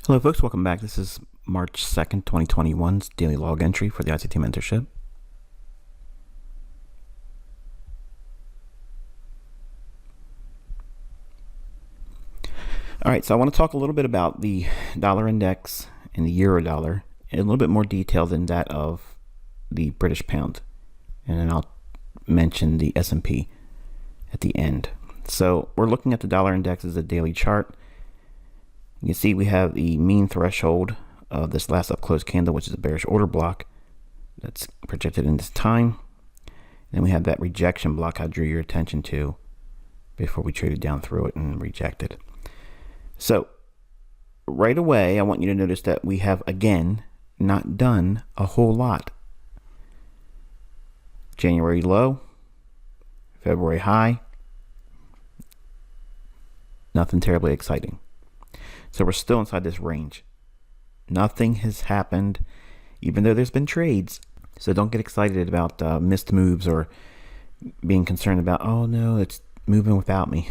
Hello folks, welcome back. This is March 2nd, 2021's daily log entry for the ICT Mentorship. Alright, so I want to talk a little bit about the dollar index and the euro dollar in a little bit more detail than that of the British pound. And then I'll mention the S&P at the end. So we're looking at the dollar index as a daily chart. You can see we have the mean threshold of this last up close candle, which is a bearish order block that's projected in this time. Then we have that rejection block I drew your attention to before we traded down through it and rejected. So right away, I want you to notice that we have, again, not done a whole lot. January low, February high, nothing terribly exciting. So we're still inside this range. Nothing has happened, even though there's been trades. So don't get excited about missed moves or being concerned about, oh no, it's moving without me.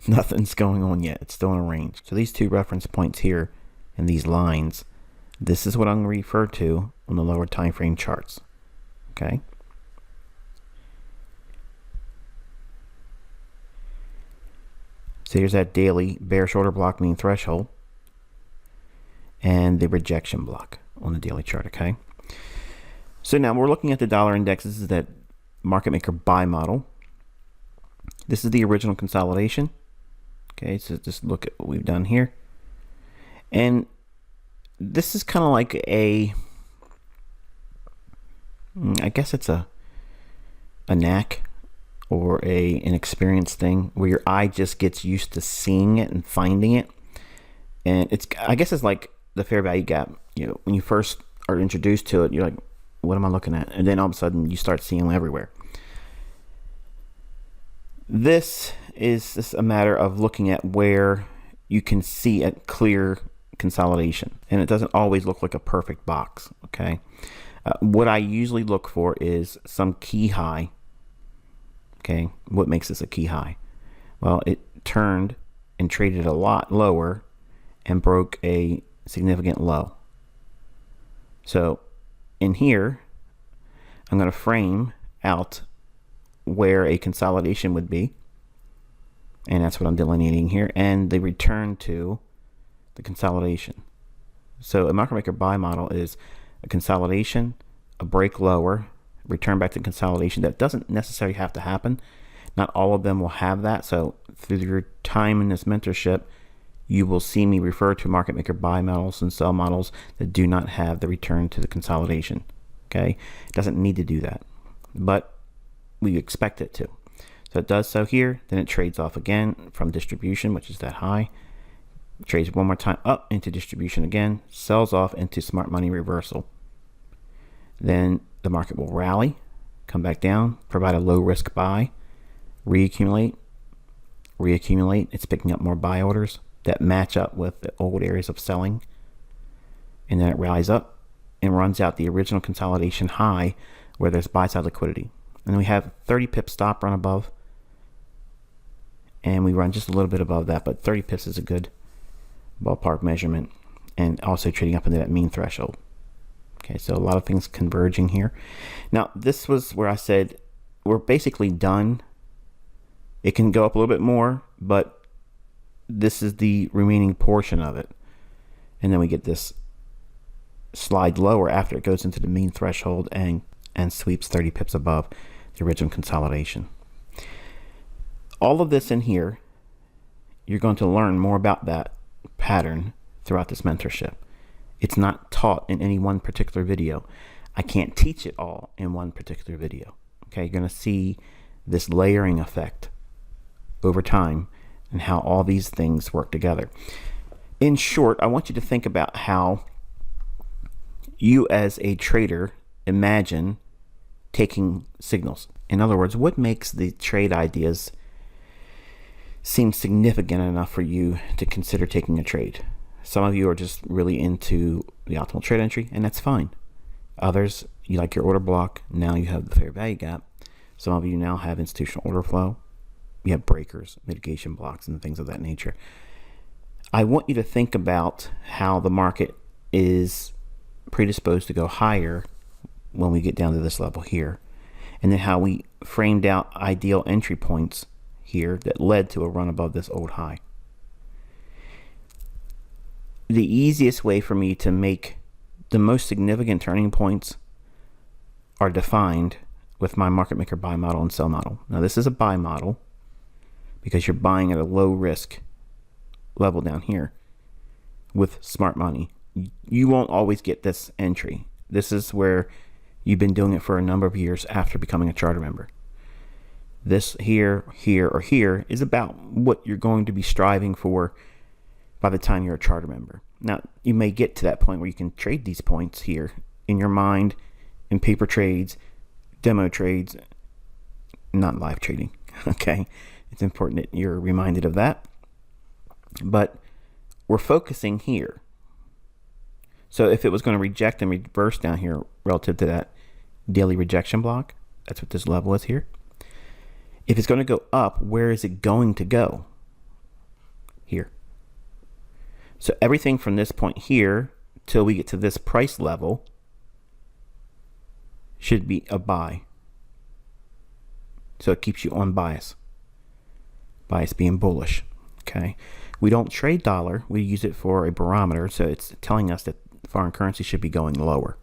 Nothing's going on yet. It's still in a range. So these two reference points here and these lines, this is what I'm going to refer to on the lower time frame charts. Okay. So here's that daily bearish order block mean threshold and the rejection block on the daily chart, okay? So now we're looking at the dollar index. This is that market maker buy model. This is the original consolidation. Okay, so just look at what we've done here. And this is kind of like a, I guess it's a knack or an experience thing where your eye just gets used to seeing it and finding it. And it's, I guess it's like the fair value gap. You know, when you first are introduced to it, you're like, what am I looking at? And then all of a sudden you start seeing them everywhere. This is just a matter of looking at where you can see a clear consolidation. And it doesn't always look like a perfect box, okay? What I usually look for is some key high. Okay, what makes this a key high? Well, it turned and traded a lot lower and broke a significant low. So in here, I'm going to frame out where a consolidation would be. And that's what I'm delineating here. And the return to the consolidation. So a market maker buy model is a consolidation, a break lower, return back to consolidation. That doesn't necessarily have to happen. Not all of them will have that. So through your time in this mentorship, you will see me refer to market maker buy models and sell models that do not have the return to the consolidation. Okay, it doesn't need to do that, but we expect it to. So it does so here, then it trades off again from distribution, which is that high, trades one more time up into distribution again, sells off into smart money reversal. Then the market will rally, come back down, provide a low risk buy, reaccumulate. It's picking up more buy orders that match up with the old areas of selling. And then it rallies up and runs out the original consolidation high where there's buy side liquidity. And then we have 30 pips stop run above. And we run just a little bit above that, but 30 pips is a good ballpark measurement. And also trading up into that mean threshold. Okay, so a lot of things converging here. Now, this was where I said we're basically done. It can go up a little bit more, but this is the remaining portion of it. And then we get this slide lower after it goes into the mean threshold and sweeps 30 pips above the original consolidation. All of this in here, you're going to learn more about that pattern throughout this mentorship. It's not taught in any one particular video. I can't teach it all in one particular video. Okay, you're going to see this layering effect over time and how all these things work together. In short, I want you to think about how you as a trader imagine taking signals. In other words, what makes the trade ideas seem significant enough for you to consider taking a trade? Some of you are just really into the optimal trade entry, and that's fine. Others, you like your order block. Now you have the fair value gap. Some of you now have institutional order flow. You have breakers, mitigation blocks, and things of that nature. I want you to think about how the market is predisposed to go higher when we get down to this level here, and then how we framed out ideal entry points here that led to a run above this old high. The easiest way for me to make the most significant turning points are defined with my market maker buy model and sell model. Now this is a buy model because you're buying at a low risk level down here with smart money. You won't always get this entry. This is where you've been doing it for a number of years after becoming a charter member. This here, here, or here is about what you're going to be striving for by the time you're a charter member. Now, you may get to that point where you can trade these points here in your mind, in paper trades, demo trades, not live trading, okay? It's important that you're reminded of that. But we're focusing here. So if it was going to reject and reverse down here relative to that daily rejection block, that's what this level is here. If it's going to go up, where is it going to go? Here. So everything from this point here till we get to this price level should be a buy. So it keeps you on bias. Bias being bullish. Okay. We don't trade dollar. We use it for a barometer. So it's telling us that foreign currency should be going lower.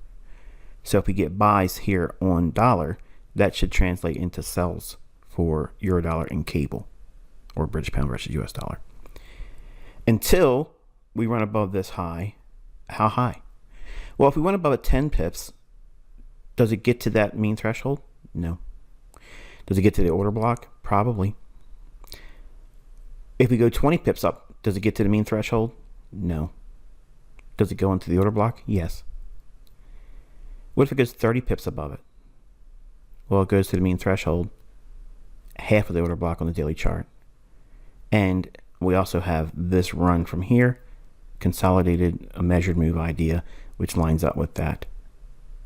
So if we get buys here on dollar, that should translate into sells for euro dollar and cable, or British pound versus US dollar. Until we run above this high. How high? Well, if we went above a 10 pips, does it get to that mean threshold? No. Does it get to the order block? Probably. If we go 20 pips up, does it get to the mean threshold? No. Does it go into the order block? Yes. What if it goes 30 pips above it? Well, it goes to the mean threshold, half of the order block on the daily chart. And we also have this run from here, consolidated, a measured move idea, which lines up with that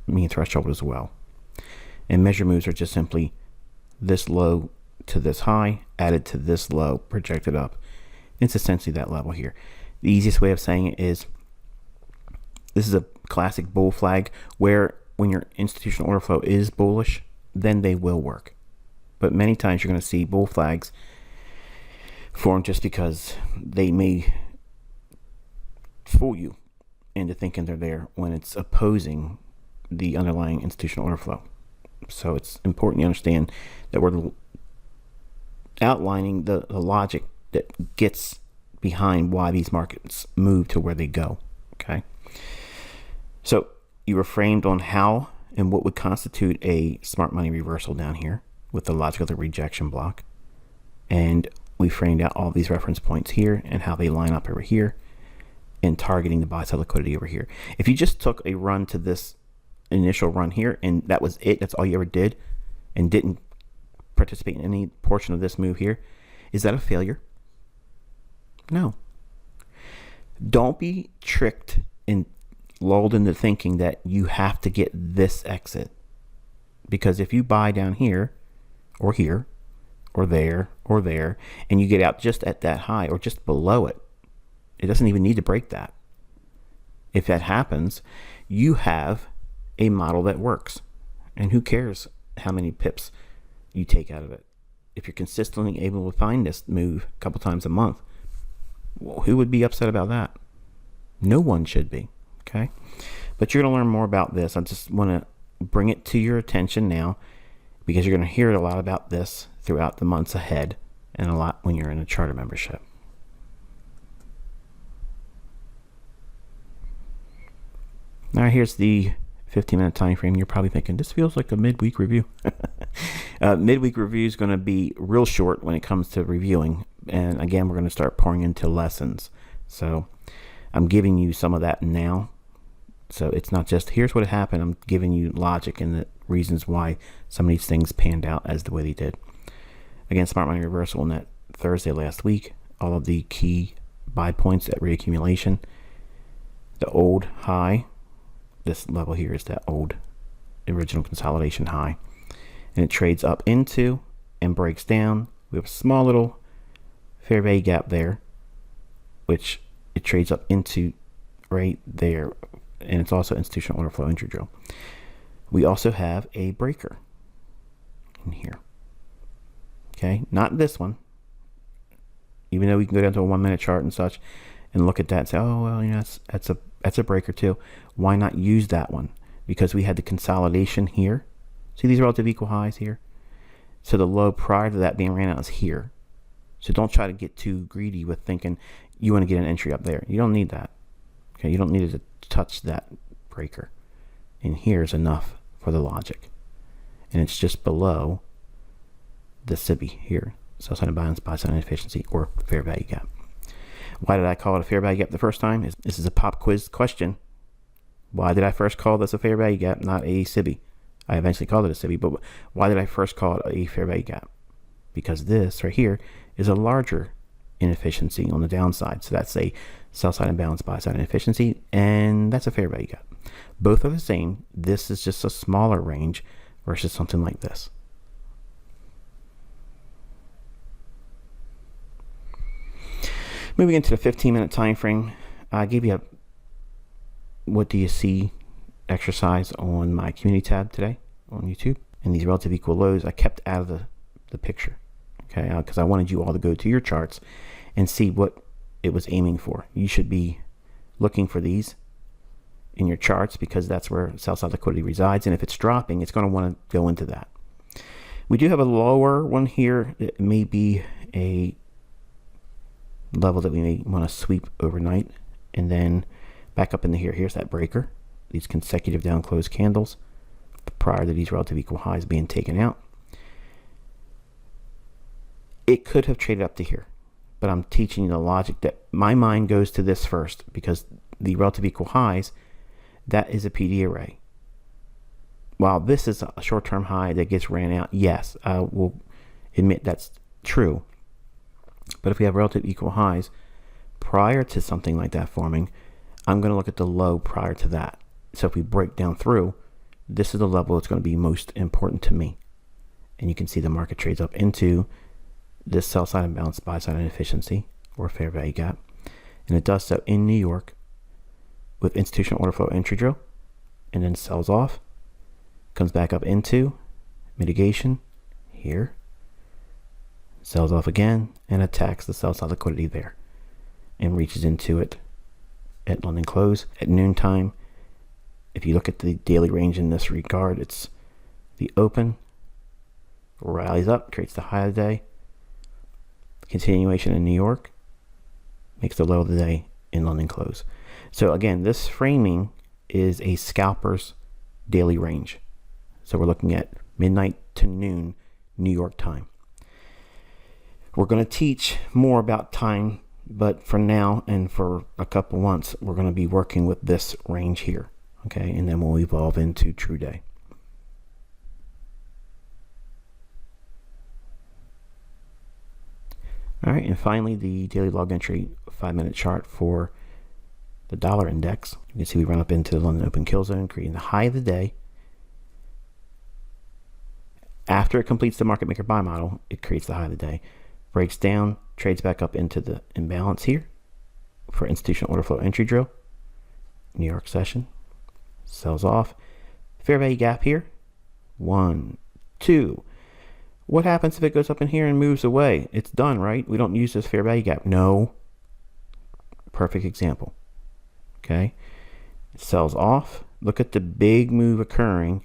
mean threshold as well. And measured moves are just simply this low to this high added to this low projected up. It's essentially that level here. The easiest way of saying it is this is a classic bull flag where when your institutional order flow is bullish, then they will work. But many times you're going to see bull flags form just because they may fool you into thinking they're there when it's opposing the underlying institutional order flow. So it's important you understand that we're outlining the logic that gets behind why these markets move to where they go. Okay. So you were framed on how and what would constitute a smart money reversal down here with the logic of the rejection block. And we framed out all these reference points here and how they line up over here and targeting the buy side liquidity over here. If you just took a run to this initial run here and that was it, that's all you ever did, and didn't participate in any portion of this move here, is that a failure? No. Don't be tricked and lulled into thinking that you have to get this exit, because if you buy down here or here or there and you get out just at that high or just below it, it doesn't even need to break that. If that happens, you have a model that works, and who cares how many pips you take out of it? If you're consistently able to find this move a couple times a month, well, who would be upset about that? No one should be. Okay, but you're going to learn more about this. I just want to bring it to your attention now, because you're going to hear a lot about this throughout the months ahead, and a lot when you're in a charter membership. Now here's the 15-minute time frame. You're probably thinking, this feels like a midweek review. Midweek review is going to be real short when it comes to reviewing. And again, we're going to start pouring into lessons. So I'm giving you some of that now. So it's not just, here's what happened. I'm giving you logic and the reasons why some of these things panned out as the way they did. Again, smart money reversal on that Thursday last week. All of the key buy points at reaccumulation. The old high. This level here is that old original consolidation high, and it trades up into and breaks down. We have a small little fair value gap there, which it trades up into right there, and it's also institutional order flow entry drill. We also have a breaker in here. Okay, not this one. Even though we can go down to a 1 minute chart and such and look at that and say, oh, well, you know, that's a breaker too. Why not use that one? Because we had the consolidation here. See these relative equal highs here? So the low prior to that being ran out is here. So don't try to get too greedy with thinking you want to get an entry up there. You don't need that. Okay, you don't need to touch that breaker. And here's enough for the logic. And it's just below the SIBI here. Sell side imbalance, buy side inefficiency, or fair value gap. Why did I call it a fair value gap the first time? This is a pop quiz question. Why did I first call this a fair value gap, not a SIBI? I eventually called it a SIBI, but why did I first call it a fair value gap? Because this right here is a larger inefficiency on the downside. So that's a sell side imbalance, buy side inefficiency, and that's a fair value gap. Both are the same. This is just a smaller range versus something like this. Moving into the 15-minute time frame, I gave you a what do you see exercise on my community tab today on YouTube. And these relative equal lows I kept out of the picture, okay, because I wanted you all to go to your charts and see what it was aiming for. You should be looking for these in your charts because that's where sell side liquidity resides, and if it's dropping, it's going to want to go into that. We do have a lower one here. It may be a level that we may want to sweep overnight, and then back up into here. Here's that breaker, these consecutive down close candles prior to these relative equal highs being taken out. It could have traded up to here, but I'm teaching you the logic that my mind goes to this first, because the relative equal highs, that is a PD array. While this is a short-term high that gets ran out, yes, I will admit that's true. But if we have relative equal highs prior to something like that forming, I'm going to look at the low prior to that. So if we break down through, this is the level that's going to be most important to me. And you can see the market trades up into this sell side imbalance, buy side inefficiency, or fair value gap. And it does so in New York with institutional order flow entry drill, and then sells off, comes back up into mitigation here, sells off again, and attacks the sell side liquidity there and reaches into it at London close at noontime. If you look at the daily range in this regard, it's the open, rallies up, creates the high of the day, continuation in New York, makes the low of the day in London close. So again, this framing is a scalper's daily range. So we're looking at midnight to noon New York time. We're going to teach more about time, but for now and for a couple months, we're going to be working with this range here. Okay, and then we'll evolve into true day. All right, and finally, the daily log entry 5-minute chart for the dollar index. You can see we run up into the London open kill zone, creating the high of the day. After it completes the market maker buy model, it creates the high of the day, breaks down, trades back up into the imbalance here for institutional order flow entry drill, New York session, sells off, fair value gap here, 1, 2. What happens if it goes up in here and moves away? It's done, right? We don't use this fair value gap. No. Perfect example. Okay. It sells off. Look at the big move occurring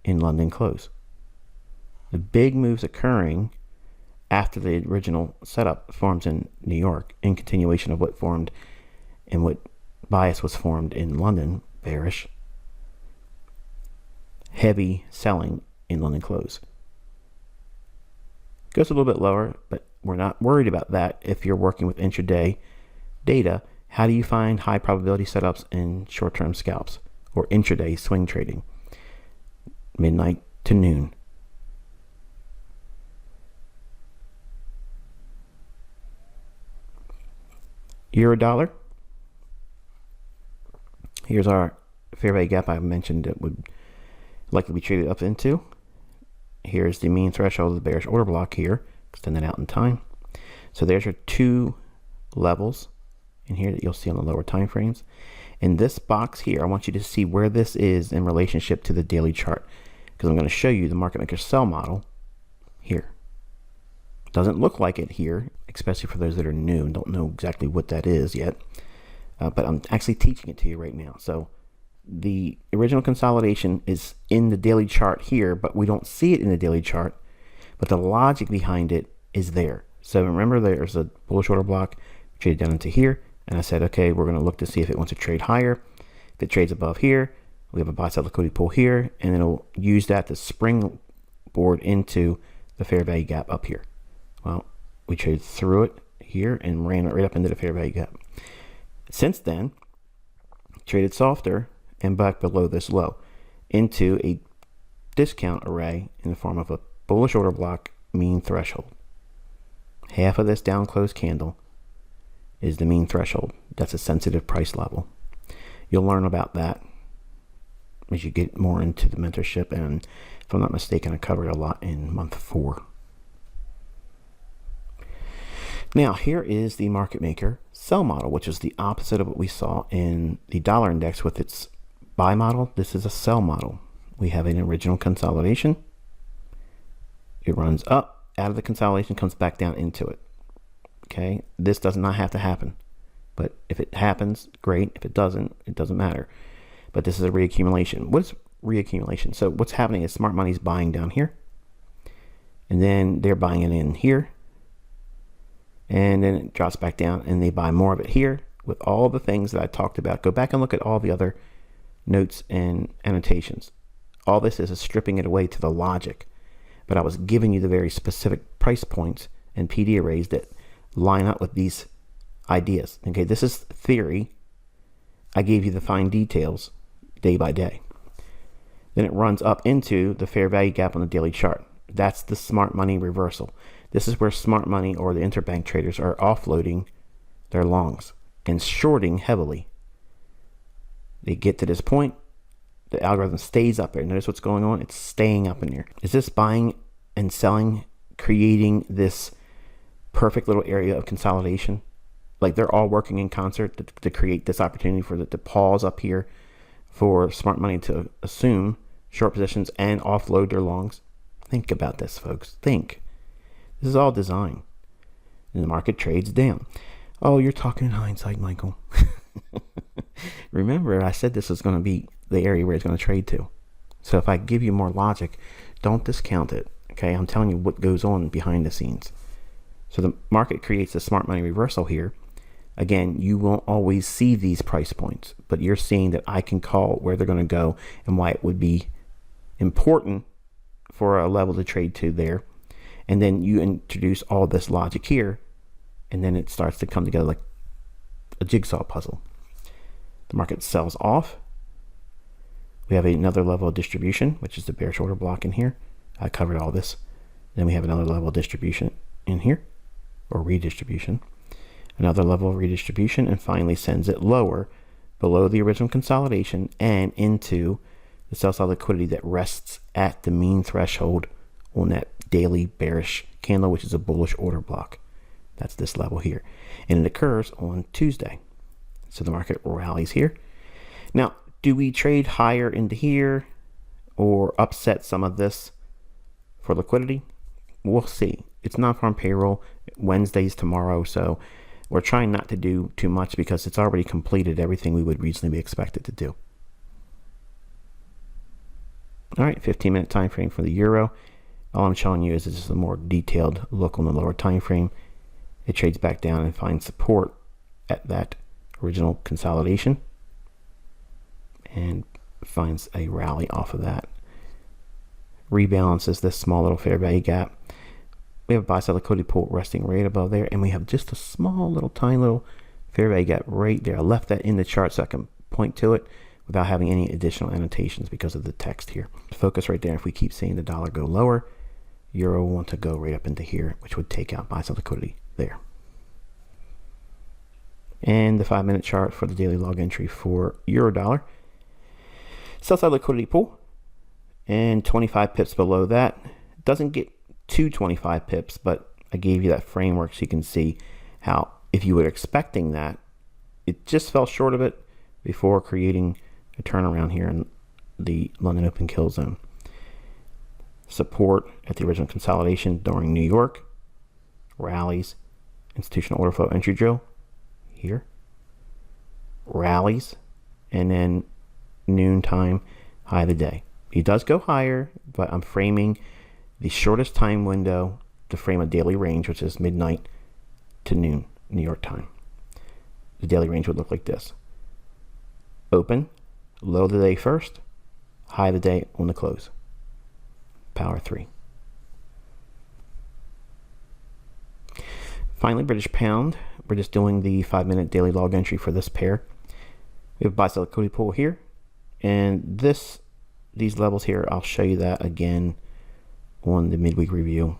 in London close. The big moves occurring after the original setup forms in New York, in continuation of what formed and what bias was formed in London, bearish. Heavy selling in London close. Goes a little bit lower, but we're not worried about that if you're working with intraday data. How do you find high probability setups in short-term scalps or intraday swing trading? Midnight to noon. Euro dollar. Here's our fair value gap I mentioned that would likely be traded up into. Here's the mean threshold of the bearish order block here, extended out in time. So there's your two levels in here that you'll see on the lower time frames. In this box here, I want you to see where this is in relationship to the daily chart, because I'm going to show you the market maker sell model here. Doesn't look like it here, especially for those that are new and don't know exactly what that is yet. But I'm actually teaching it to you right now. So the original consolidation is in the daily chart here, but we don't see it in the daily chart. But the logic behind it is there. So remember, there's a bullish order block, traded down into here. And I said, okay, we're going to look to see if it wants to trade higher. If it trades above here, we have a buy side liquidity pool here, and it'll use that to springboard into the fair value gap up here. Well, we traded through it here and ran it right up into the fair value gap. Since then, traded softer and back below this low into a discount array in the form of a bullish order block mean threshold. Half of this down close candle is the mean threshold. That's a sensitive price level. You'll learn about that as you get more into the mentorship, and if I'm not mistaken, I covered a lot in month 4. Now here is the market maker sell model, which is the opposite of what we saw in the dollar index with its buy model. This is a sell model. We have an original consolidation. It runs up out of the consolidation, comes back down into it. Okay, this does not have to happen, but if it happens, great. If it doesn't, it doesn't matter. But this is a reaccumulation. What is reaccumulation? So what's happening is smart money's buying down here, and then they're buying it in here, and then it drops back down and they buy more of it here with all the things that I talked about. Go back and look at all the other notes and annotations. All this is stripping it away to the logic, but I was giving you the very specific price points and PD arrays that line up with these ideas. Okay, this is theory. I gave you the fine details day by day. Then it runs up into the fair value gap on the daily chart. That's the smart money reversal. This is where smart money or the interbank traders are offloading their longs and shorting heavily. They get to this point, the algorithm stays up there. Notice what's going on? It's staying up in here. Is this buying and selling creating this perfect little area of consolidation? Like they're all working in concert to create this opportunity for the pause up here for smart money to assume short positions and offload their longs. Think about this, folks. Think. This is all design. And the market trades down. Oh, you're talking in hindsight, Michael. Remember, I said this is going to be the area where it's going to trade to. So if I give you more logic, don't discount it. Okay, I'm telling you what goes on behind the scenes. So the market creates a smart money reversal here. Again, you won't always see these price points, but you're seeing that I can call where they're going to go and why it would be important for a level to trade to there. And then you introduce all this logic here, and then it starts to come together like a jigsaw puzzle. The market sells off. We have another level of distribution, which is the bearish order block in here. I covered all this. Then we have another level of distribution in here, or redistribution. Another level of redistribution, and finally sends it lower below the original consolidation and into the sell side liquidity that rests at the mean threshold on that daily bearish candle, which is a bullish order block. That's this level here. And it occurs on Tuesday. So the market rallies here. Now, do we trade higher into here or upset some of this for liquidity? We'll see. It's not farm payroll. Wednesday's tomorrow, so we're trying not to do too much because it's already completed everything we would reasonably be expected to do. All right, 15-minute time frame for the euro. All I'm showing you is just a more detailed look on the lower time frame. It trades back down and finds support at that original consolidation and finds a rally off of that. Rebalances this small little fair value gap. We have a buy side liquidity pool resting right above there, and we have just a small little tiny little fair value gap right there. I left that in the chart so I can point to it without having any additional annotations because of the text here. Focus right there. If we keep seeing the dollar go lower, euro will want to go right up into here, which would take out buy side liquidity there. And the 5-minute chart for the daily log entry for euro dollar. Sell side liquidity pool, and 25 pips below that. Doesn't get to 25 pips, but I gave you that framework so you can see how, if you were expecting that, it just fell short of it before creating a turnaround here in the London Open kill zone. Support at the original consolidation during New York, rallies, institutional order flow entry drill here, rallies, and then noontime high of the day. It does go higher, but I'm framing the shortest time window to frame a daily range, which is midnight to noon New York time. The daily range would look like this: open, low of the day first, high of the day on the close. Power 3. Finally, British pound. We're just doing the 5-minute daily log entry for this pair. We have a buy sell liquidity pool here, and these levels here, I'll show you that again on the midweek review.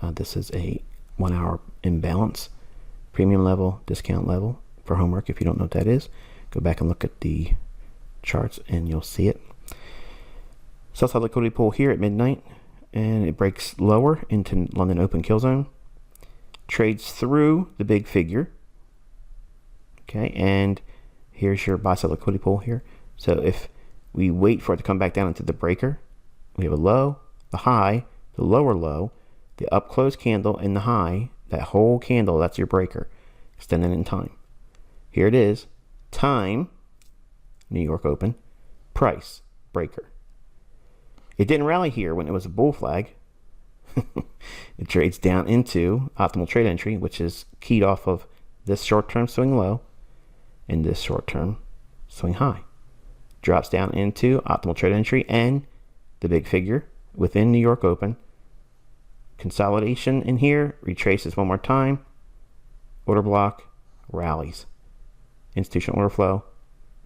This is a 1 hour imbalance, premium level, discount level. For homework, if you don't know what that is, go back and look at the charts and you'll see it. Sell side liquidity pool here at midnight, and it breaks lower into London Open kill zone, trades through the big figure. Okay, and here's your buy side liquidity pool here. So if we wait for it to come back down into the breaker, we have a low, the high, the lower low, the up close candle, and the high. That whole candle, that's your breaker, extended in time. Here it is, time, New York Open, price, breaker. It didn't rally here when it was a bull flag. It trades down into optimal trade entry, which is keyed off of this short-term swing low and this short-term swing high. Drops down into optimal trade entry and the big figure within New York Open. Consolidation in here, retraces one more time, order block, rallies. Institutional order flow,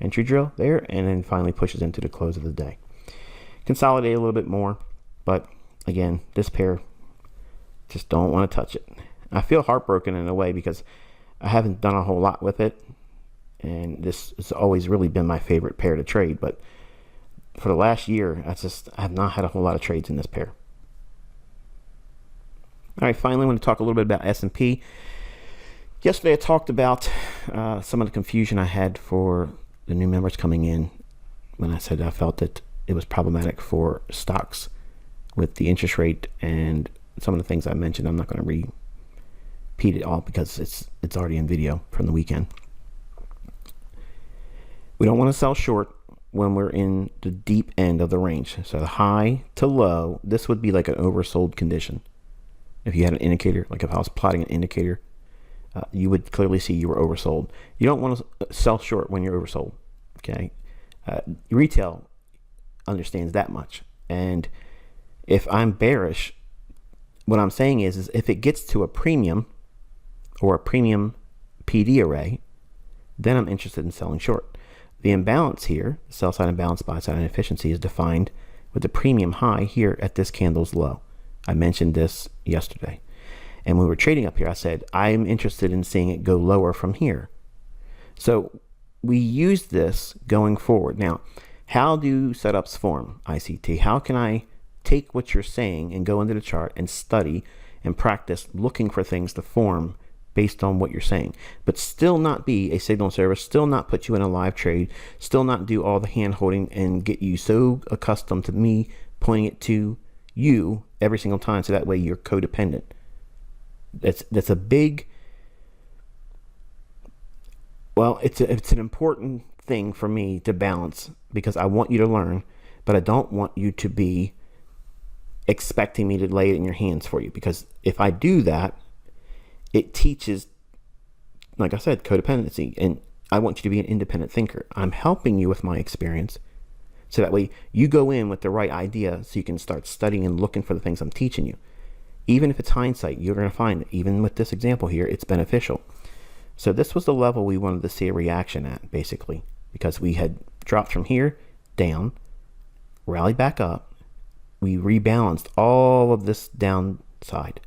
entry drill there, and then finally pushes into the close of the day. Consolidate a little bit more, but again, this pair, just don't want to touch it. I feel heartbroken in a way because I haven't done a whole lot with it, and this has always really been my favorite pair to trade, but for the last year, I have not had a whole lot of trades in this pair. All right, finally, I want to talk a little bit about S&P. Yesterday, I talked about some of the confusion I had for the new members coming in when I said I felt that it was problematic for stocks with the interest rate and some of the things I mentioned. I'm not going to repeat it all because it's already in video from the weekend. We don't want to sell short when we're in the deep end of the range. So the high to low, this would be like an oversold condition. If you had an indicator, like if I was plotting an indicator, you would clearly see you were oversold. You don't want to sell short when you're oversold. Okay, retail understands that much. And if I'm bearish, what I'm saying is if it gets to a premium or a premium PD array, then I'm interested in selling short. The imbalance here, sell side imbalance, buy side inefficiency, is defined with the premium high here at this candle's low. I mentioned this yesterday. And when we were trading up here, I said, I'm interested in seeing it go lower from here. So we use this going forward. Now, how do setups form, ICT? How can I take what you're saying and go into the chart and study and practice looking for things to form based on what you're saying, but still not be a signal service, still not put you in a live trade, still not do all the hand holding and get you so accustomed to me pointing it to you every single time, so that way you're codependent. That's a big, well, it's an important thing for me to balance, because I want you to learn, but I don't want you to be expecting me to lay it in your hands for you, because if I do that, it teaches, like I said, codependency, and I want you to be an independent thinker. I'm helping you with my experience, so that way you go in with the right idea, so you can start studying and looking for the things I'm teaching you. Even if it's hindsight, you're going to find that even with this example here, it's beneficial. So this was the level we wanted to see a reaction at, basically, because we had dropped from here down, rallied back up. We rebalanced all of this downside.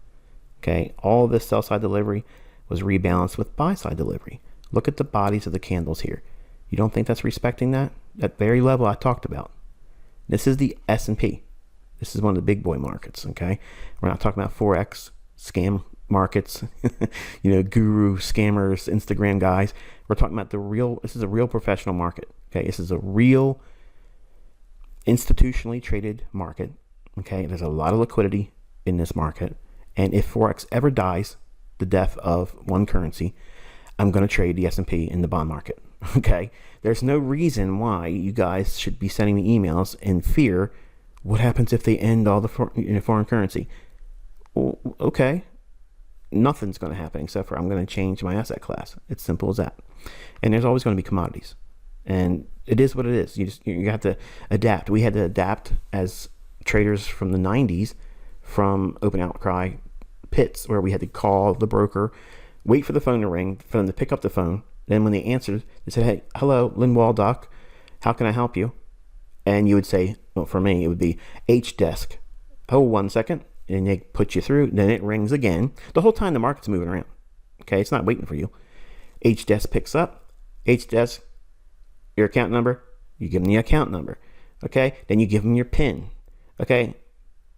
Okay, all of this sell side delivery was rebalanced with buy side delivery. Look at the bodies of the candles here. You don't think that's respecting that? That very level I talked about. This is the S&P. This is one of the big boy markets, okay? We're not talking about Forex scam markets, guru scammers, Instagram guys. We're talking about this is a real professional market. Okay. This is a real institutionally traded market. Okay. There's a lot of liquidity in this market. And if Forex ever dies the death of one currency, I'm going to trade the S&P in the bond market. Okay. There's no reason why you guys should be sending me emails in fear. What happens if they end all the foreign currency? Well, okay. Nothing's going to happen except for I'm going to change my asset class. It's simple as that. And there's always going to be commodities. And it is what it is. You have to adapt. We had to adapt as traders from the 90s from open outcry pits where we had to call the broker, wait for the phone to ring, for them to pick up the phone. Then when they answered, they said, "Hey, hello, Lynn Waldock. How can I help you?" And you would say, well, for me, it would be H desk. Oh, 1 second. And they put you through. Then it rings again. The whole time the market's moving around. Okay, it's not waiting for you. H desk picks up. H desk, your account number. You give them the account number. Okay, then you give them your PIN. Okay,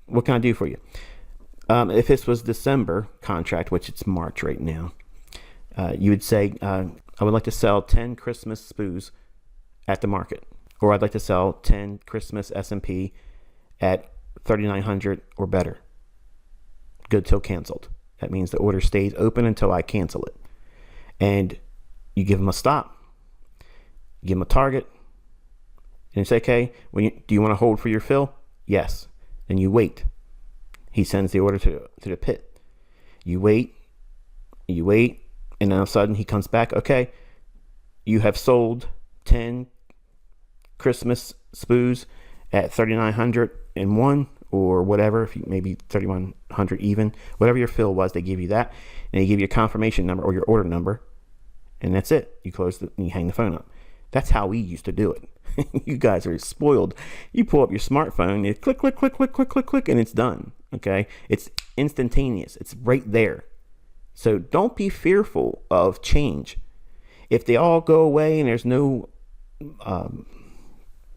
what can I do for you? If this was December contract, which it's March right now, you would say, I would like to sell 10 Christmas spoos at the market, or I'd like to sell 10 Christmas S&P at 3,900 or better. Good till canceled. That means the order stays open until I cancel it. And you give them a stop, you give them a target, and you say, okay, do you want to hold for your fill? Yes. Then you wait. He sends the order to the pit. You wait, and then all of a sudden he comes back. Okay, you have sold 10 Christmas spoos at 3,901 or whatever, if you maybe 3,100 even, whatever your fill was, they give you that, and they give you a confirmation number or your order number, and that's it. You close and you hang the phone up. That's how we used to do it. You guys are spoiled. You pull up your smartphone, you click, click, click, click, click, click, click, and it's done. Okay, it's instantaneous. It's right there. So don't be fearful of change. If they all go away and there's no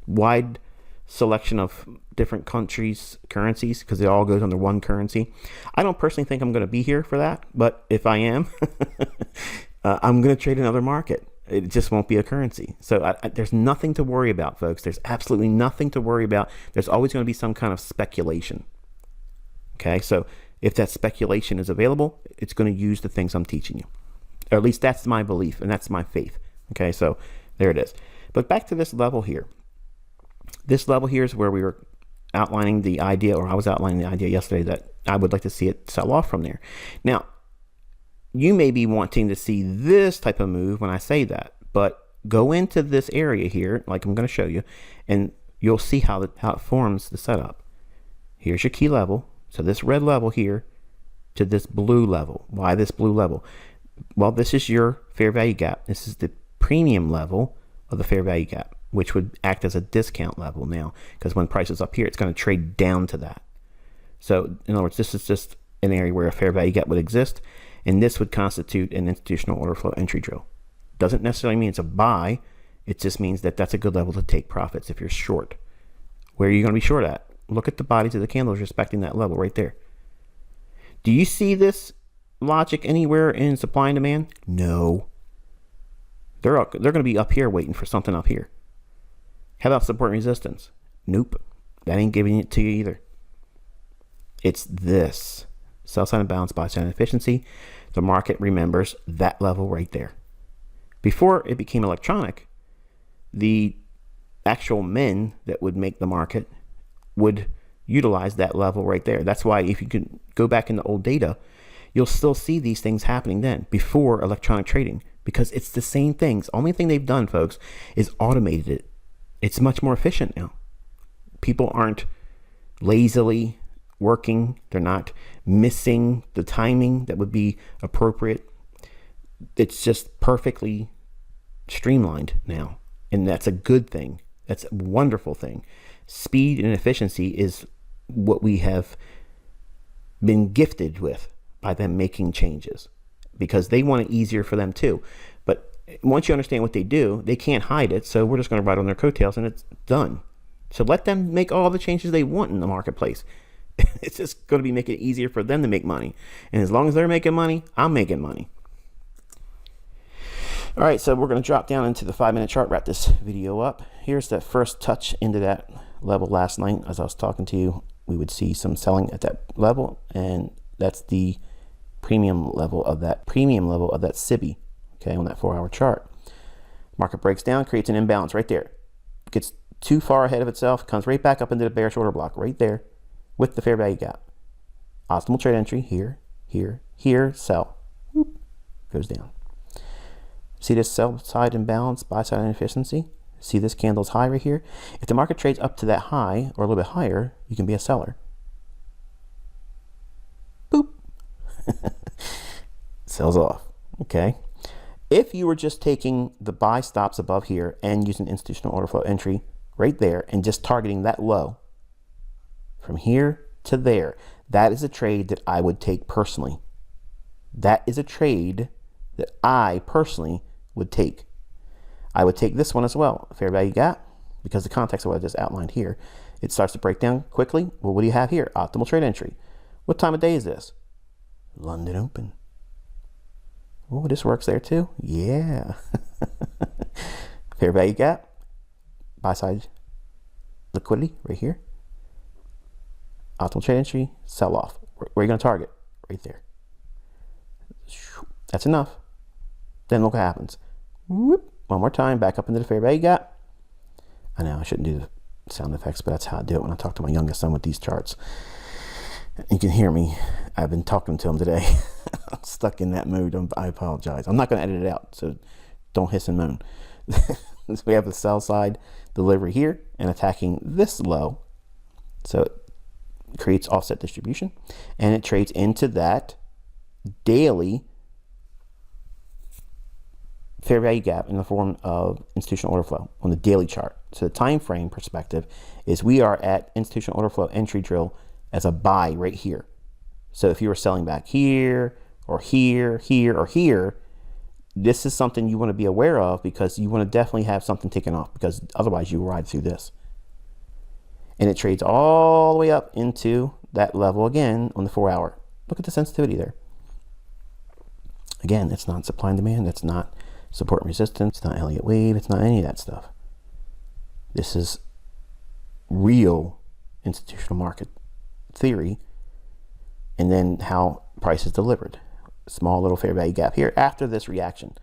wide selection of different countries' currencies, because it all goes under one currency, I don't personally think I'm going to be here for that. But if I am, I'm going to trade another market. It just won't be a currency. So there's nothing to worry about, folks. There's absolutely nothing to worry about. There's always going to be some kind of speculation. Okay, so if that speculation is available, it's going to use the things I'm teaching you. Or at least that's my belief and that's my faith. Okay, so there it is. But back to this level here. This level here is where we were outlining the idea, or I was outlining the idea yesterday, that I would like to see it sell off from there. Now, you may be wanting to see this type of move when I say that, but go into this area here, like I'm going to show you, and you'll see how it forms the setup. Here's your key level. So this red level here to this blue level. Why this blue level? Well, this is your fair value gap. This is the premium level of the fair value gap, which would act as a discount level now, because when price is up here, it's going to trade down to that. So in other words, this is just an area where a fair value gap would exist, and this would constitute an institutional order flow entry drill. Doesn't necessarily mean it's a buy. It just means that that's a good level to take profits if you're short. Where are you going to be short at? Look at the bodies of the candles respecting that level right there. Do you see this logic anywhere in supply and demand? No. They're going to be up here waiting for something up here. How about support and resistance? Nope. That ain't giving it to you either. It's this. Sell side imbalance, buy side inefficiency. The market remembers that level right there. Before it became electronic, the actual men that would make the market would utilize that level right there. That's why if you can go back in the old data, you'll still see these things happening then before electronic trading, because it's the same things. Only thing they've done, folks, is automated it. It's much more efficient now. People aren't lazily working. They're not missing the timing that would be appropriate. It's just perfectly streamlined now. And that's a good thing. That's a wonderful thing. Speed and efficiency is what we have been gifted with by them making changes, because they want it easier for them too. But once you understand what they do, they can't hide it. So we're just going to ride on their coattails and it's done. So let them make all the changes they want in the marketplace. It's just going to be making it easier for them to make money. And as long as they're making money, I'm making money. All right, so we're going to drop down into the 5-minute chart, wrap this video up. Here's that first touch into that level last night. As I was talking to you, we would see some selling at that level, and that's the premium level of that SIBI, okay, on that 4-hour chart. Market breaks down, creates an imbalance right there. Gets too far ahead of itself, comes right back up into the bearish order block right there with the fair value gap. Optimal trade entry here, here, here, sell. Whoop, goes down. See this sell side imbalance, buy side inefficiency? See this candle's high right here? If the market trades up to that high or a little bit higher, you can be a seller. Boop. Sells off. Okay. If you were just taking the buy stops above here and using institutional order flow entry right there and just targeting that low from here to there, that is a trade that I would take personally. That is a trade that I personally would take. I would take this one as well, fair value gap, because the context of what I just outlined here, it starts to break down quickly. Well, what do you have here? Optimal trade entry. What time of day is this? London open. Oh, this works there too. Yeah. Fair value gap, buy side liquidity right here. Optimal trade entry, sell off. Where are you going to target? Right there. That's enough. Then look what happens. Whoop. One more time, back up into the fair value gap. I know I shouldn't do the sound effects, but that's how I do it when I talk to my youngest son with these charts. You can hear me. I've been talking to him today. I'm stuck in that mood. I apologize. I'm not going to edit it out, so don't hiss and moan. So we have the sell side delivery here and attacking this low. So it creates offset distribution, and it trades into that daily fair value gap in the form of institutional order flow on the daily chart. So the time frame perspective is we are at institutional order flow entry drill as a buy right here. So if you were selling back here or here, here, or here, this is something you want to be aware of, because you want to definitely have something taken off, because otherwise you will ride through this. And it trades all the way up into that level again on the 4-hour. Look at the sensitivity there. Again, it's not supply and demand. It's not support and resistance. It's not Elliott wave. It's not any of that stuff. This is real institutional market theory, and then how price is delivered. Small little fair value gap here after this reaction.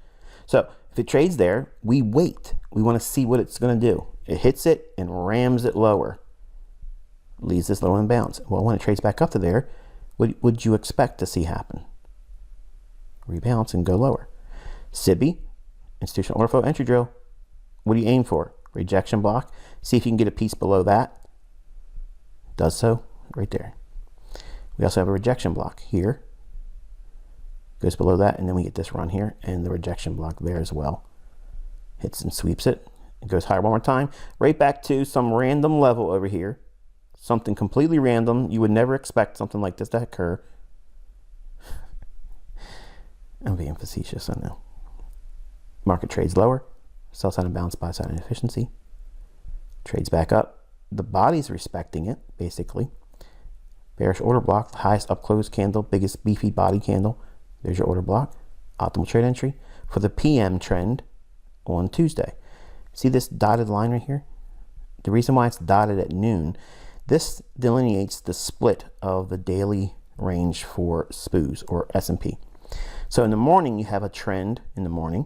So if it trades there, we wait. We want to see what it's going to do. It hits it and rams it lower, leaves this low imbalance. Well, when it trades back up to there, what would you expect to see happen? Rebalance and go lower. SIBI, institutional order flow entry drill. What do you aim for? Rejection block. See if you can get a piece below that. Does so right there. We also have a rejection block here. Goes below that, and then we get this run here and the rejection block there as well. Hits and sweeps it. It goes higher one more time, right back to some random level over here. Something completely random. You would never expect something like this to occur. I'm being facetious, I know. Market trades lower. Sell side imbalance, buy side inefficiency. Trades back up. The body's respecting it, basically. Bearish order block, the highest up close candle, biggest beefy body candle. There's your order block. Optimal trade entry for the PM trend on Tuesday. See this dotted line right here? The reason why it's dotted at noon, this delineates the split of the daily range for SPOOs or S&P. So in the morning, you have a trend in the morning.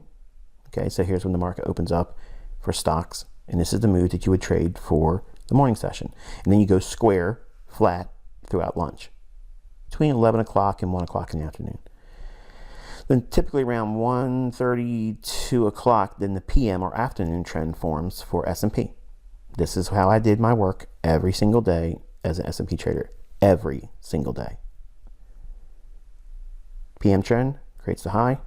Okay, so here's when the market opens up for stocks, and this is the mood that you would trade for the morning session. And then you go square, flat throughout lunch, between 11 o'clock and 1 o'clock in the afternoon. Then typically around 1:30, 2 o'clock, then the PM or afternoon trend forms for S&P. This is how I did my work every single day as an S&P trader, every single day. PM trend creates the high,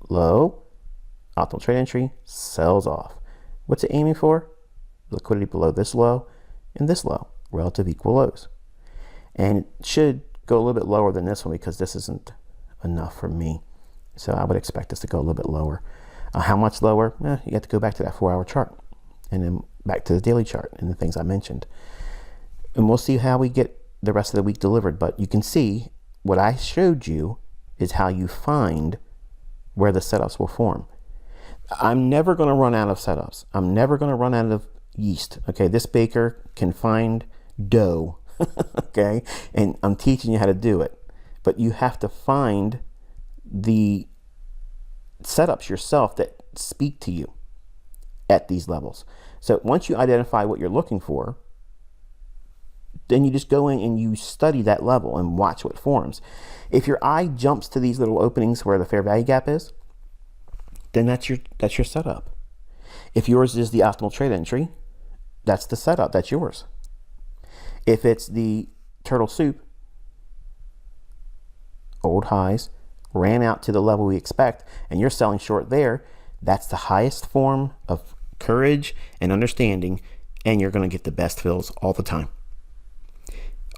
low, optimal trade entry, sells off. What's it aiming for? Liquidity below this low and this low, relative equal lows. And it should go a little bit lower than this one because this isn't enough for me. So I would expect this to go a little bit lower. How much lower? You have to go back to that 4-hour chart and then back to the daily chart and the things I mentioned. And we'll see how we get the rest of the week delivered. But you can see what I showed you is how you find where the setups will form. I'm never going to run out of setups. I'm never going to run out of yeast. Okay, this baker can find dough. Okay, and I'm teaching you how to do it. But you have to find the setups yourself that speak to you at these levels. So once you identify what you're looking for, then you just go in and you study that level and watch what forms. If your eye jumps to these little openings where the fair value gap is, then that's your setup. If yours is the optimal trade entry, that's the setup, that's yours. If it's the turtle soup, old highs, ran out to the level we expect, and you're selling short there, that's the highest form of courage and understanding, and you're going to get the best fills all the time.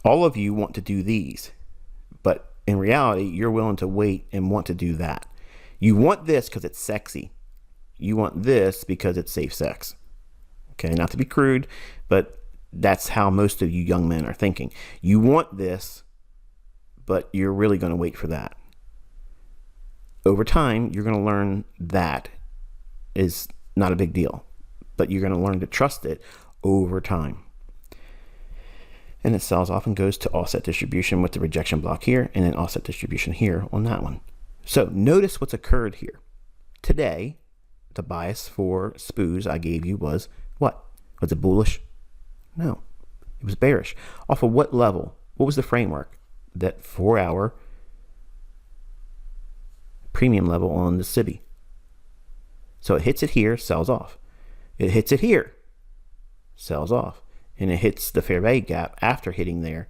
All of you want to do these, but in reality, you're willing to wait and want to do that. You want this because it's sexy. You want this because it's safe sex. Okay, not to be crude, but that's how most of you young men are thinking. You want this, but you're really going to wait for that. Over time, you're going to learn that is not a big deal, but you're going to learn to trust it over time. And it sells off and goes to offset distribution with the rejection block here, and then offset distribution here on that one. So notice what's occurred here. Today, the bias for SPOOs I gave you was what? Was it bullish? No, it was bearish. Off of what level? What was the framework? That 4-hour premium level on the CIBI. So it hits it here, sells off. It hits it here, sells off. And it hits the fair value gap after hitting there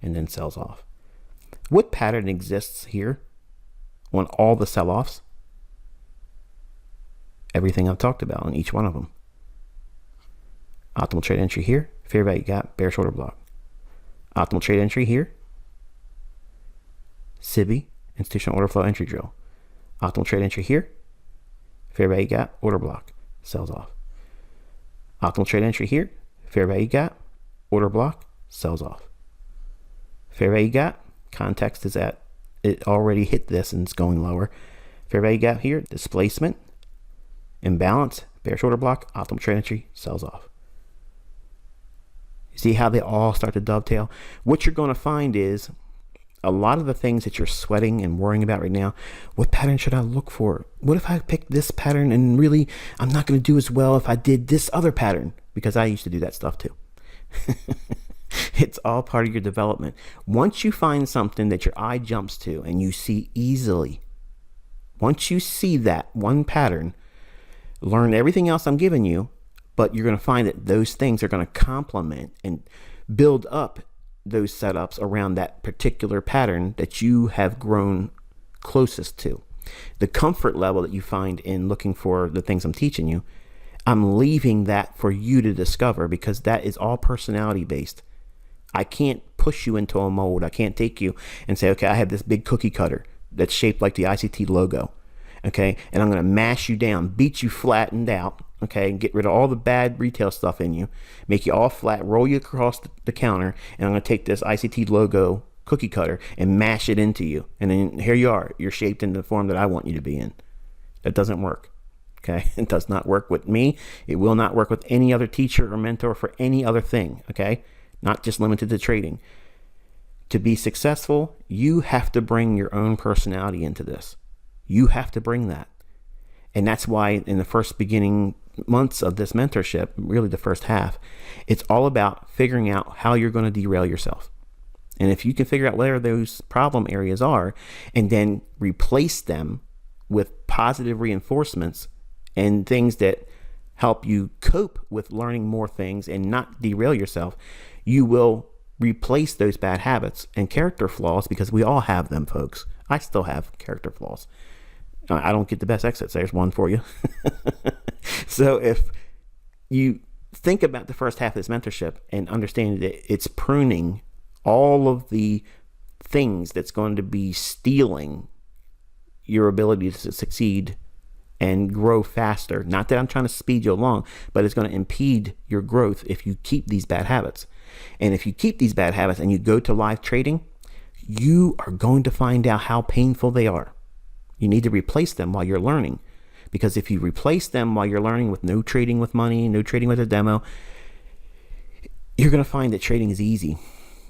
and then sells off. What pattern exists here on all the sell-offs? Everything I've talked about on each one of them. Optimal trade entry here, fair value gap, bearish order block. Optimal trade entry here, CIBI, institutional order flow entry drill. Optimal trade entry here, fair value gap, order block, sells off. Optimal trade entry here, fair value gap, order block, sells off. Fair value gap, context is at, it already hit this and it's going lower. Fair value gap here, displacement, imbalance, bearish order block, optimal trade entry, sells off. You see how they all start to dovetail? What you're going to find is a lot of the things that you're sweating and worrying about right now, what pattern should I look for? What if I pick this pattern and really I'm not going to do as well if I did this other pattern? Because I used to do that stuff too. It's all part of your development. Once you find something that your eye jumps to and you see easily, once you see that one pattern, learn everything else I'm giving you, but you're going to find that those things are going to complement and build up those setups around that particular pattern that you have grown closest to. The comfort level that you find in looking for the things I'm teaching you, I'm leaving that for you to discover because that is all personality based. I can't push you into a mold. I can't take you and say, okay, I have this big cookie cutter that's shaped like the ICT logo. Okay, and I'm going to mash you down, beat you flattened out, okay, and get rid of all the bad retail stuff in you, make you all flat, roll you across the counter, and I'm going to take this ICT logo cookie cutter and mash it into you. And then here you are, you're shaped in the form that I want you to be in. That doesn't work, okay? It does not work with me. It will not work with any other teacher or mentor for any other thing, okay? Not just limited to trading. To be successful, you have to bring your own personality into this. You have to bring that. And that's why in the first beginning months of this mentorship, really the first half, it's all about figuring out how you're going to derail yourself. And if you can figure out where those problem areas are and then replace them with positive reinforcements and things that help you cope with learning more things and not derail yourself, you will replace those bad habits and character flaws, because we all have them, folks. I still have character flaws. I don't get the best exits. There's one for you. So if you think about the first half of this mentorship and understand that it's pruning all of the things that's going to be stealing your ability to succeed and grow faster. Not that I'm trying to speed you along, but it's going to impede your growth if you keep these bad habits. And if you keep these bad habits and you go to live trading, you are going to find out how painful they are. You need to replace them while you're learning. Because if you replace them while you're learning with no trading with money, no trading with a demo, you're going to find that trading is easy.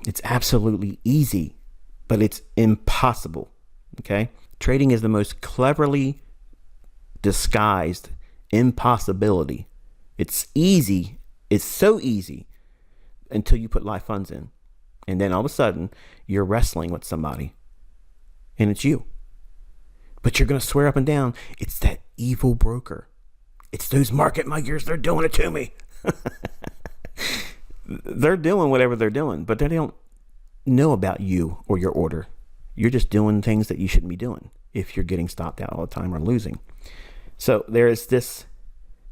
It's absolutely easy, but it's impossible. Okay? Trading is the most cleverly disguised impossibility. It's easy. It's so easy until you put live funds in. And then all of a sudden, you're wrestling with somebody. And it's you. But you're going to swear up and down, it's that evil broker. It's those market makers. They're doing it to me. They're doing whatever they're doing, but they don't know about you or your order. You're just doing things that you shouldn't be doing if you're getting stopped out all the time or losing. So there is this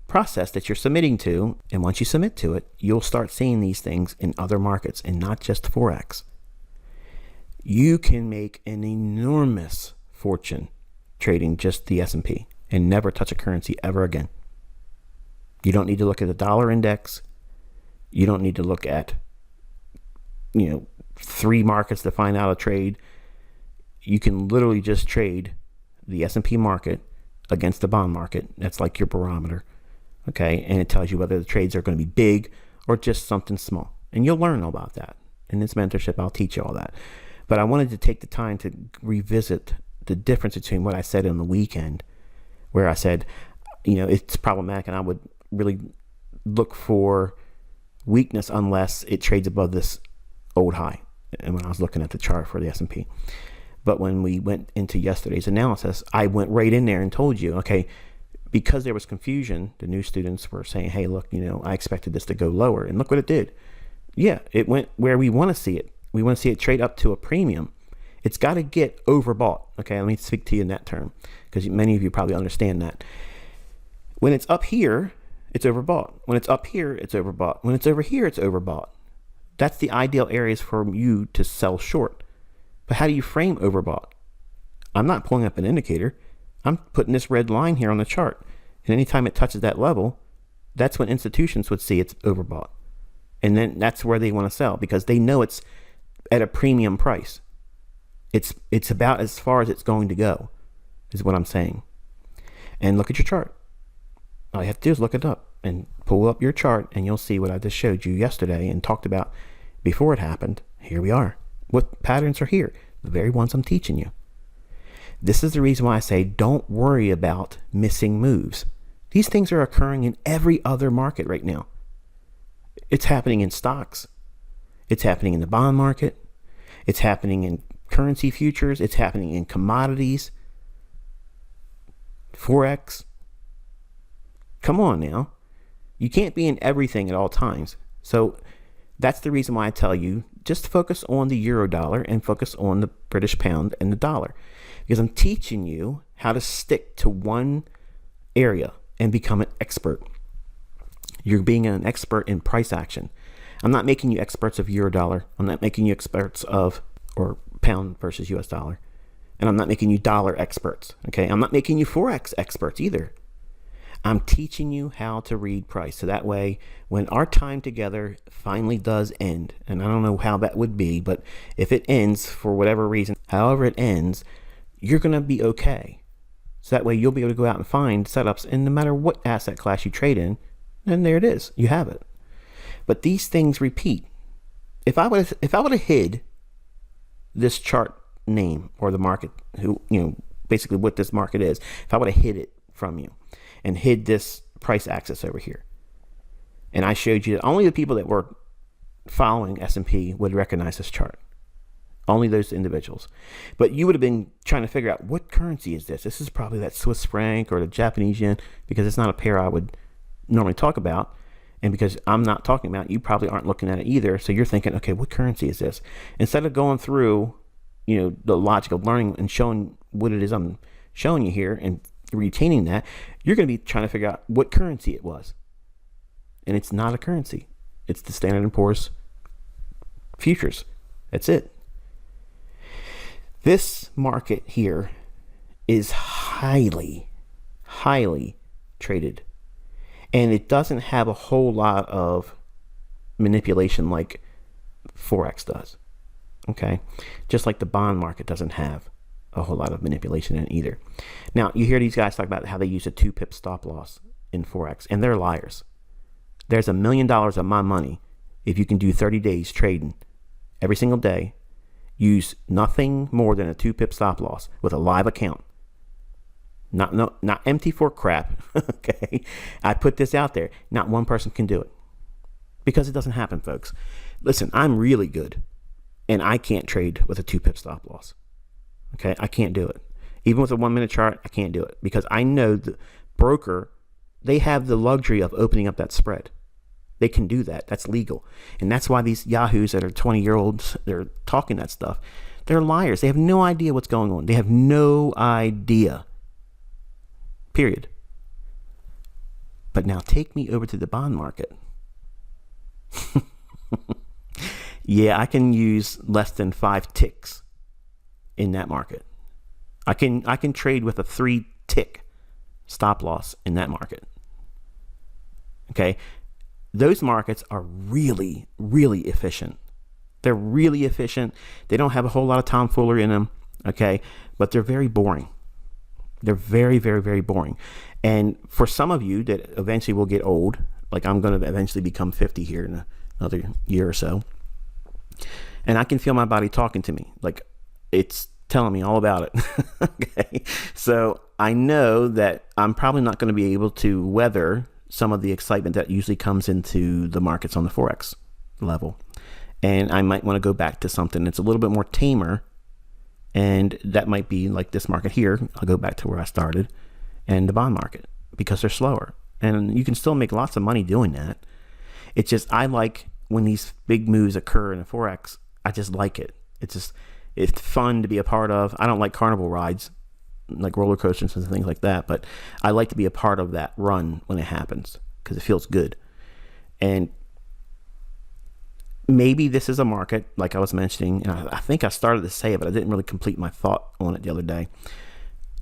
process that you're submitting to, and once you submit to it, you'll start seeing these things in other markets and not just Forex. You can make an enormous fortune trading just the S&P and never touch a currency ever again. You don't need to look at the dollar index. You don't need to look at, 3 markets to find out a trade. You can literally just trade the S&P market against the bond market. That's like your barometer. Okay. And it tells you whether the trades are going to be big or just something small. And you'll learn all about that. In this mentorship, I'll teach you all that. But I wanted to take the time to revisit the difference between what I said on the weekend, where I said, it's problematic and I would really look for weakness unless it trades above this old high. And when I was looking at the chart for the S&P. But when we went into yesterday's analysis, I went right in there and told you, okay, because there was confusion, the new students were saying, hey, look, I expected this to go lower. And look what it did. Yeah, it went where we want to see it. We want to see it trade up to a premium. It's got to get overbought. Okay, let me speak to you in that term because many of you probably understand that. When it's up here, it's overbought. When it's up here, it's overbought. When it's over here, it's overbought. That's the ideal areas for you to sell short. But how do you frame overbought? I'm not pulling up an indicator. I'm putting this red line here on the chart. And anytime it touches that level, that's when institutions would see it's overbought. And then that's where they want to sell because they know it's at a premium price. It's about as far as it's going to go, is what I'm saying. And look at your chart. All you have to do is look it up and pull up your chart and you'll see what I just showed you yesterday and talked about before it happened. Here we are. What patterns are here? The very ones I'm teaching you. This is the reason why I say don't worry about missing moves. These things are occurring in every other market right now. It's happening in stocks. It's happening in the bond market. It's happening in currency futures. It's happening in commodities. Forex. Come on now. You can't be in everything at all times. So that's the reason why I tell you just focus on the euro dollar and focus on the British pound and the dollar. Because I'm teaching you how to stick to one area and become an expert. You're being an expert in price action. I'm not making you experts of euro dollar. I'm not making you experts of or pound versus US dollar. And I'm not making you dollar experts. Okay. I'm not making you Forex experts either. I'm teaching you how to read price. So that way, when our time together finally does end, and I don't know how that would be, but if it ends for whatever reason, however it ends, you're going to be okay. So that way you'll be able to go out and find setups, and no matter what asset class you trade in, then there it is. You have it. But these things repeat. If I would have hid this chart name or the market, basically what this market is, if I would have hid it from you and hid this price axis over here, and I showed you that only the people that were following S&P would recognize this chart. Only those individuals. But you would have been trying to figure out what currency is this? This is probably that Swiss franc or the Japanese yen, because it's not a pair I would normally talk about. And because I'm not talking about it, you probably aren't looking at it either. So you're thinking, okay, what currency is this? Instead of going through, the logic of learning and showing what it is I'm showing you here and retaining that, you're going to be trying to figure out what currency it was. And it's not a currency. It's the Standard & Poor's futures. That's it. This market here is highly highly traded. And it doesn't have a whole lot of manipulation like Forex does. Okay? Just like the bond market doesn't have a whole lot of manipulation in it either. Now, you hear these guys talk about how they use a 2-pip stop loss in Forex, and they're liars. There's $1 million of my money if you can do 30 days trading every single day, use nothing more than a 2-pip stop loss with a live account. Not empty for crap. Okay, I put this out there. Not one person can do it because it doesn't happen, folks. Listen, I'm really good, and I can't trade with a 2-pip stop loss. Okay, I can't do it. Even with a 1-minute chart, I can't do it because I know the broker, they have the luxury of opening up that spread. They can do that. That's legal, and that's why these yahoos that are 20-year-olds, they're talking that stuff. They're liars. They have no idea what's going on. They have no idea. Period. But now take me over to the bond market. Yeah, I can use less than 5 ticks in that market. I can trade with a 3-tick stop loss in that market. Okay, those markets are really, really efficient. They're really efficient. They don't have a whole lot of tomfoolery in them. Okay, but they're very boring. They're very, very, very boring. And for some of you that eventually will get old, like I'm going to eventually become 50 here in another year or so, and I can feel my body talking to me. Like it's telling me all about it. Okay. So I know that I'm probably not going to be able to weather some of the excitement that usually comes into the markets on the Forex level. And I might want to go back to something that's a little bit more tamer. And that might be like this market here. I'll go back to where I started, and the bond market, because they're slower. And you can still make lots of money doing that. It's just, I like when these big moves occur in the Forex, I just like it. It's fun to be a part of. I don't like carnival rides, like roller coasters and things like that, but I like to be a part of that run when it happens because it feels good. And maybe this is a market, like I was mentioning, and I think I started to say it, but I didn't really complete my thought on it the other day.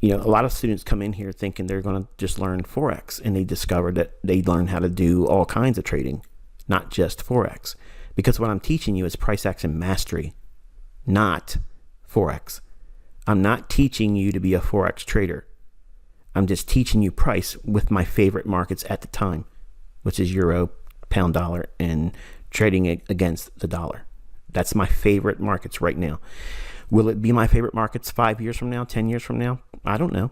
You know, a lot of students come in here thinking they're going to just learn Forex, and they discover that they learn how to do all kinds of trading, not just Forex. Because what I'm teaching you is price action mastery, not Forex. I'm not teaching you to be a Forex trader. I'm just teaching you price with my favorite markets at the time, which is euro, pound, dollar, and trading it against the dollar. That's my favorite markets right now. Will it be my favorite markets 5 years from now, 10 years from now? I don't know.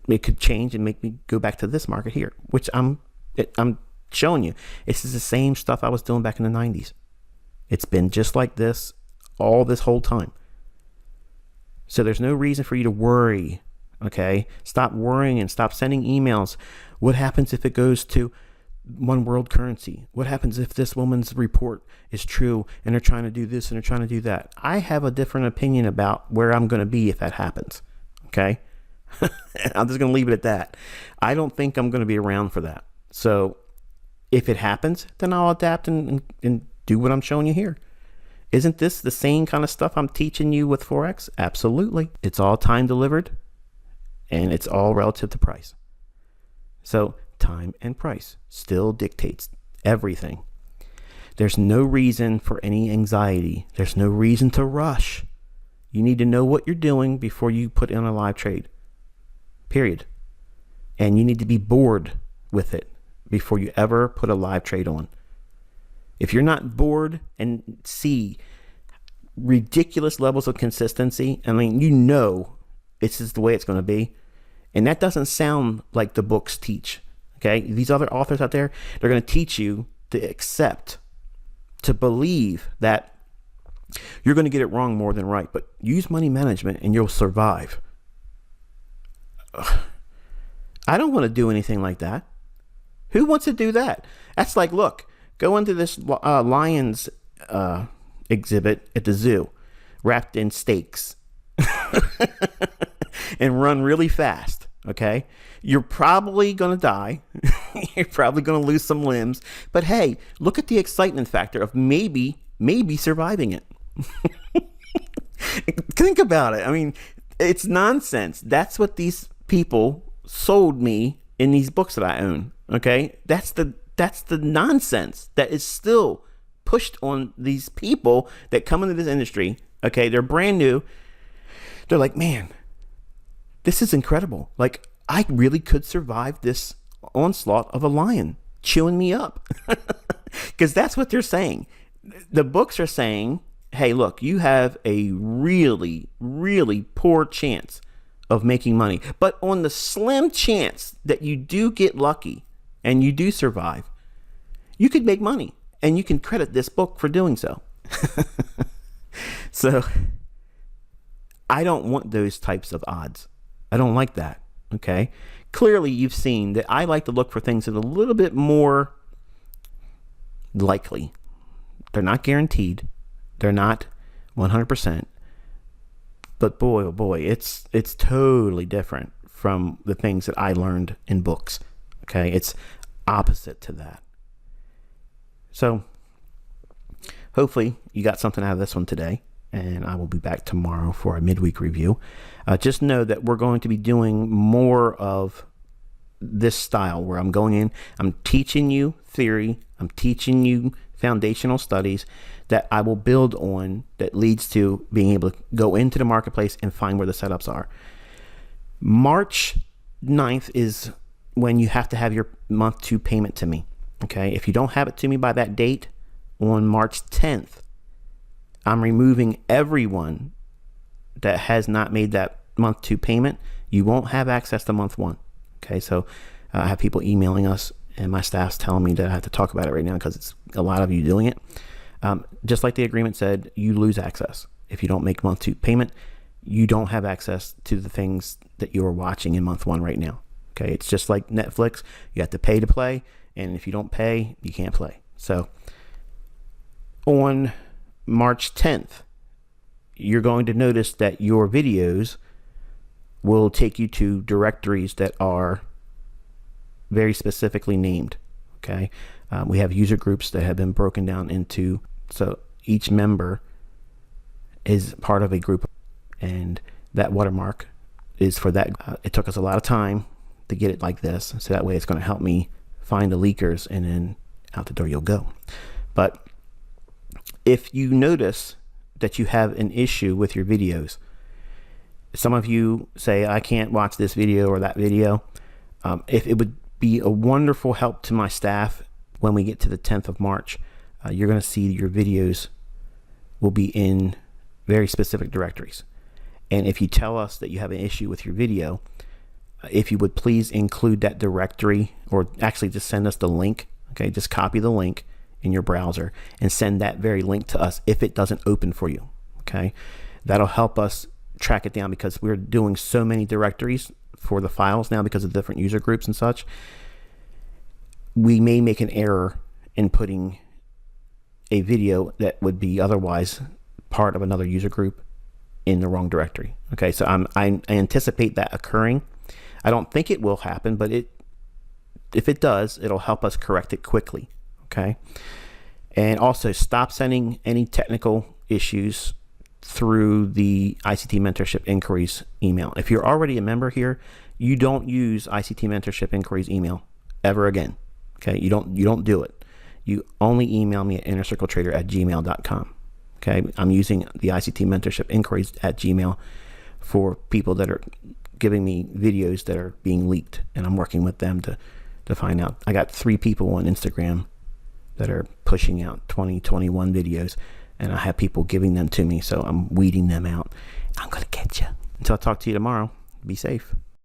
It could change and make me go back to this market here, which I'm showing you. This is the same stuff I was doing back in the 90s. It's been just like this all this whole time. So there's no reason for you to worry, okay? Stop worrying and stop sending emails. What happens if it goes to one world currency? What happens if this woman's report is true and they're trying to do this and they're trying to do that? I have a different opinion about where I'm going to be if that happens, okay? I'm just going to leave it at that. I don't think I'm going to be around for that. So if it happens, then I'll adapt and do what I'm showing you here. Isn't this the same kind of stuff I'm teaching you with Forex? Absolutely. It's all time delivered, and it's all relative to price. So time and price still dictates everything. There's no reason for any anxiety. There's no reason to rush. You need to know what you're doing before you put in a live trade. Period. And you need to be bored with it before you ever put a live trade on. If you're not bored and see ridiculous levels of consistency, I mean, you know this is the way it's going to be. And that doesn't sound like the books teach. Okay, these other authors out there, they're going to teach you to accept, to believe that you're going to get it wrong more than right, but use money management and you'll survive. I don't want to do anything like that. Who wants to do that? That's like, look, go into this Lions exhibit at the zoo, wrapped in steaks, and run really fast. Okay, you're probably going to die. You're probably going to lose some limbs. But hey, look at the excitement factor of maybe surviving it. Think about it. I mean, it's nonsense. That's what these people sold me in these books that I own. Okay, that's the nonsense that is still pushed on these people that come into this industry. Okay, they're brand new. They're like, man, this is incredible. Like, I really could survive this onslaught of a lion chewing me up. Because that's what they're saying. The books are saying, hey, look, you have a really, really poor chance of making money. But on the slim chance that you do get lucky and you do survive, you could make money. And you can credit this book for doing so. So I don't want those types of odds. I don't like that. Okay. Clearly, you've seen that I like to look for things that are a little bit more likely. They're not guaranteed. They're not 100%. But boy, oh boy, it's totally different from the things that I learned in books. Okay. It's opposite to that. So hopefully you got something out of this one today, and I will be back tomorrow for a midweek review. Just know that we're going to be doing more of this style where I'm going in, I'm teaching you theory, I'm teaching you foundational studies that I will build on that leads to being able to go into the marketplace and find where the setups are. March 9th is when you have to have your month 2 payment to me. Okay, if you don't have it to me by that date, on March 10th, I'm removing everyone that has not made that month 2 payment. You won't have access to month 1. Okay, so I have people emailing us, and my staff's telling me that I have to talk about it right now because it's a lot of you doing it. Just like the agreement said, you lose access. If you don't make month 2 payment, you don't have access to the things that you are watching in month 1 right now. Okay, it's just like Netflix. You have to pay to play. And if you don't pay, you can't play. So on March 10th, you're going to notice that your videos will take you to directories that are very specifically named. Okay. We have user groups that have been broken down into, so each member is part of a group, and that watermark is for that. It took us a lot of time to get it like this. So that way it's going to help me find the leakers, and then out the door you'll go. But if you notice that you have an issue with your videos, some of you say, I can't watch this video or that video. If it would be a wonderful help to my staff when we get to the 10th of March, you're going to see your videos will be in very specific directories. And if you tell us that you have an issue with your video, if you would please include that directory, or actually just send us the link. Okay, just copy the link in your browser and send that very link to us if it doesn't open for you. Okay, that'll help us track it down, because we're doing so many directories for the files now because of different user groups and such. We may make an error in putting a video that would be otherwise part of another user group in the wrong directory. Okay, so I anticipate that occurring. I don't think it will happen, but if it does, it'll help us correct it quickly. Okay, and also stop sending any technical issues through the ICT Mentorship Inquiries email. If you're already a member here, you don't use ICT Mentorship Inquiries email ever again. Okay, you don't do it. You only email me at innercircletrader@gmail.com. Okay, I'm using the ICT Mentorship Inquiries at Gmail for people that are giving me videos that are being leaked, and I'm working with them to find out. I got 3 people on Instagram that are pushing out 2021 videos, and I have people giving them to me, so I'm weeding them out. I'm gonna get you. Until I talk to you tomorrow, be safe.